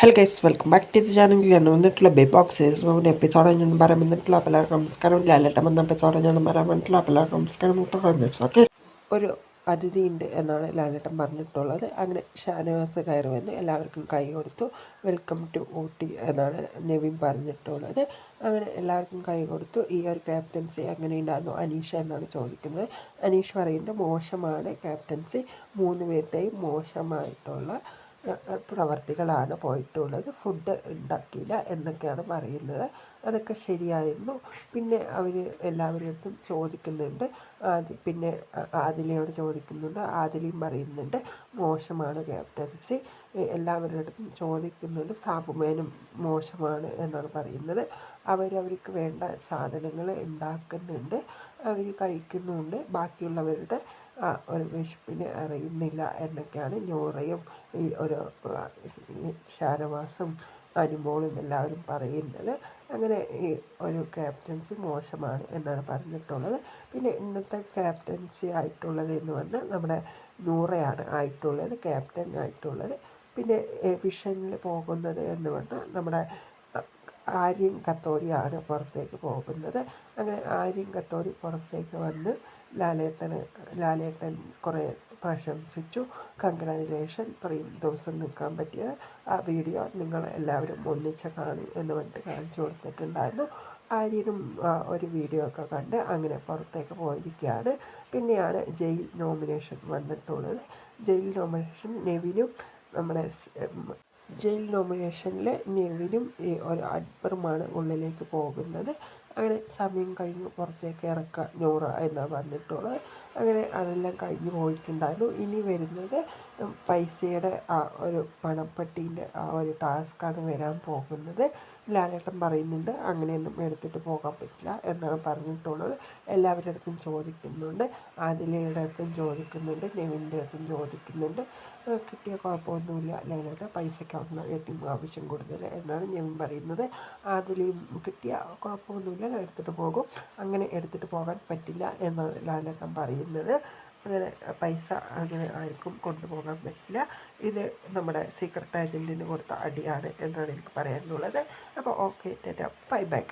Hello guys, welcome back to ചാനലിലാണ് വന്നിട്ടുള്ള big box season episode ഞാൻ പറയാൻ വന്നിട്ടുള്ള എല്ലാവർക്കും നമസ്കാരം. ലാലേട്ടൻ വന്ന എപ്പിസോഡ് ഞാൻ പറയാൻ വന്നിട്ടുള്ള എല്ലാവർക്കും നമസ്കാരം. ഓക്കെ, ഒരു അതിഥി ഉണ്ട് എന്നാണ് ലാലേട്ടൻ പറഞ്ഞിട്ടുള്ളത്. അങ്ങനെ ഷാനവാസ് കയറി വന്ന് എല്ലാവർക്കും കൈ കൊടുത്തു. വെൽക്കം ടു ഊട്ടി എന്നാണ് നെവിൻ പറഞ്ഞിട്ടുള്ളത്. അങ്ങനെ എല്ലാവർക്കും കൈ കൊടുത്തു. ഈ ഒരു ക്യാപ്റ്റൻസി എങ്ങനെയുണ്ടായിരുന്നു അനീഷ എന്നാണ് ചോദിക്കുന്നത്. അനീഷ് പറയുന്നത് മോശമാണ് ക്യാപ്റ്റൻസി, 3 പേരുടെയും മോശമായിട്ടുള്ള പ്രവർത്തികളാണ് പോയിട്ടുള്ളത്. ഫുഡ് ഉണ്ടാക്കിയില്ല എന്നൊക്കെയാണ് പറയുന്നത്. അതൊക്കെ ശരിയായിരുന്നു. പിന്നെ അവർ എല്ലാവരുടെ അടുത്തും ചോദിക്കുന്നുണ്ട്. പിന്നെ ആദിലയോട് ചോദിക്കുന്നുണ്ട്. ആദിലയും പറയുന്നുണ്ട് മോശമാണ് ക്യാപ്റ്റൻസി. എല്ലാവരുടെ അടുത്തും ചോദിക്കുന്നുണ്ട്. സാബുമേനും മോശമാണ് എന്നാണ് പറയുന്നത്. അവർക്ക് വേണ്ട സാധനങ്ങൾ ഉണ്ടാക്കുന്നുണ്ട്, അവർ കഴിക്കുന്നുണ്ട്. ബാക്കിയുള്ളവരുടെ ഒരു വിശപ്പിന് അറിയുന്നില്ല എന്നൊക്കെയാണ് നൂറയും ഈ ഒരു ഷാനവാസും അനുമോളും എല്ലാവരും പറയുന്നത്. അങ്ങനെ ഈ ഒരു ക്യാപ്റ്റൻസി മോശമാണ് എന്നാണ് പറഞ്ഞിട്ടുള്ളത്. പിന്നെ ഇന്നത്തെ ക്യാപ്റ്റൻസി ആയിട്ടുള്ളത് എന്ന് പറഞ്ഞാൽ നമ്മുടെ നൂറയാണ് ആയിട്ടുള്ളത്, ക്യാപ്റ്റൻ ആയിട്ടുള്ളത്. പിന്നെ വിഷനിൽ പോകുന്നത് എന്ന് പറഞ്ഞാൽ നമ്മുടെ ആര്യൻ കത്തോരിയാണ് പുറത്തേക്ക് പോകുന്നത്. അങ്ങനെ ആര്യൻ കത്തോരി പുറത്തേക്ക് വന്ന് ലാലേട്ടൻ കുറേ പ്രശംസിച്ചു. കൺഗ്രാജുലേഷൻ, ഇത്രയും ദിവസം നിൽക്കാൻ പറ്റിയ ആ വീഡിയോ നിങ്ങൾ എല്ലാവരും ഒന്നിച്ച് കാണും എന്ന് പറഞ്ഞിട്ട് കാണിച്ചു കൊടുത്തിട്ടുണ്ടായിരുന്നു. ആര്യനും ഒരു വീഡിയോ ഒക്കെ കണ്ട് അങ്ങനെ പുറത്തേക്ക് പോയിരിക്കുകയാണ്. പിന്നെയാണ് ജയിൽ നോമിനേഷൻ വന്നിട്ടുള്ളത്. ജയിൽ നോമിനേഷൻ നെവിനും നമ്മുടെ ജയിൽ നോമിനേഷനിൽ നെവിനും ഈ ഒരു അക്ബറുമാണ് ഉള്ളിലേക്ക് പോകുന്നത്. അങ്ങനെ സമയം കഴിഞ്ഞ് പുറത്തേക്ക് ഇറക്കുക നൂറ എന്നാണ് പറഞ്ഞിട്ടുള്ളത്. അങ്ങനെ അതെല്ലാം കഴിഞ്ഞ് പോയിട്ടുണ്ടായിരുന്നു. ഇനി വരുന്നത് പൈസയുടെ ആ ഒരു പണപ്പെട്ടീൻ്റെ ആ ഒരു ടാസ്ക്കാണ് വരാൻ പോകുന്നത്. ലാലേട്ടൻ പറയുന്നുണ്ട് അങ്ങനെയൊന്നും എടുത്തിട്ട് പോകാൻ പറ്റില്ല എന്നാണ് പറഞ്ഞിട്ടുള്ളത്. എല്ലാവരുടെ അടുത്തും ചോദിക്കുന്നുണ്ട്. ആദിലയുടെ അടുത്തും ചോദിക്കുന്നുണ്ട്, നെവിൻ്റെ അടുത്തും ചോദിക്കുന്നുണ്ട്. കിട്ടിയ കുഴപ്പമൊന്നുമില്ല ലാലേട്ടൻ, പൈസയ്ക്കാണ് ഏറ്റവും ആവശ്യം കൂടുതൽ എന്നാണ് നെവിൻ പറയുന്നത്. ആദിലയും കിട്ടിയ കുഴപ്പമൊന്നുമില്ല, എടുത്തിട്ട് പോകും. അങ്ങനെ എടുത്തിട്ട് പോകാൻ പറ്റില്ല എന്നാണ് ലാലേട്ടൻ പറയുന്നത്. അങ്ങനെ പൈസ അങ്ങനെ ആർക്കും കൊണ്ടുപോകാൻ പറ്റില്ല. ഇത് നമ്മുടെ സീക്രട്ട് ഏജൻറ്റിന് കൊടുത്ത അടിയാണ് എന്നാണ് എനിക്ക് പറയാനുള്ളത്. അപ്പോൾ ഓക്കെ, ടാറ്റാ, ബൈ ബൈ.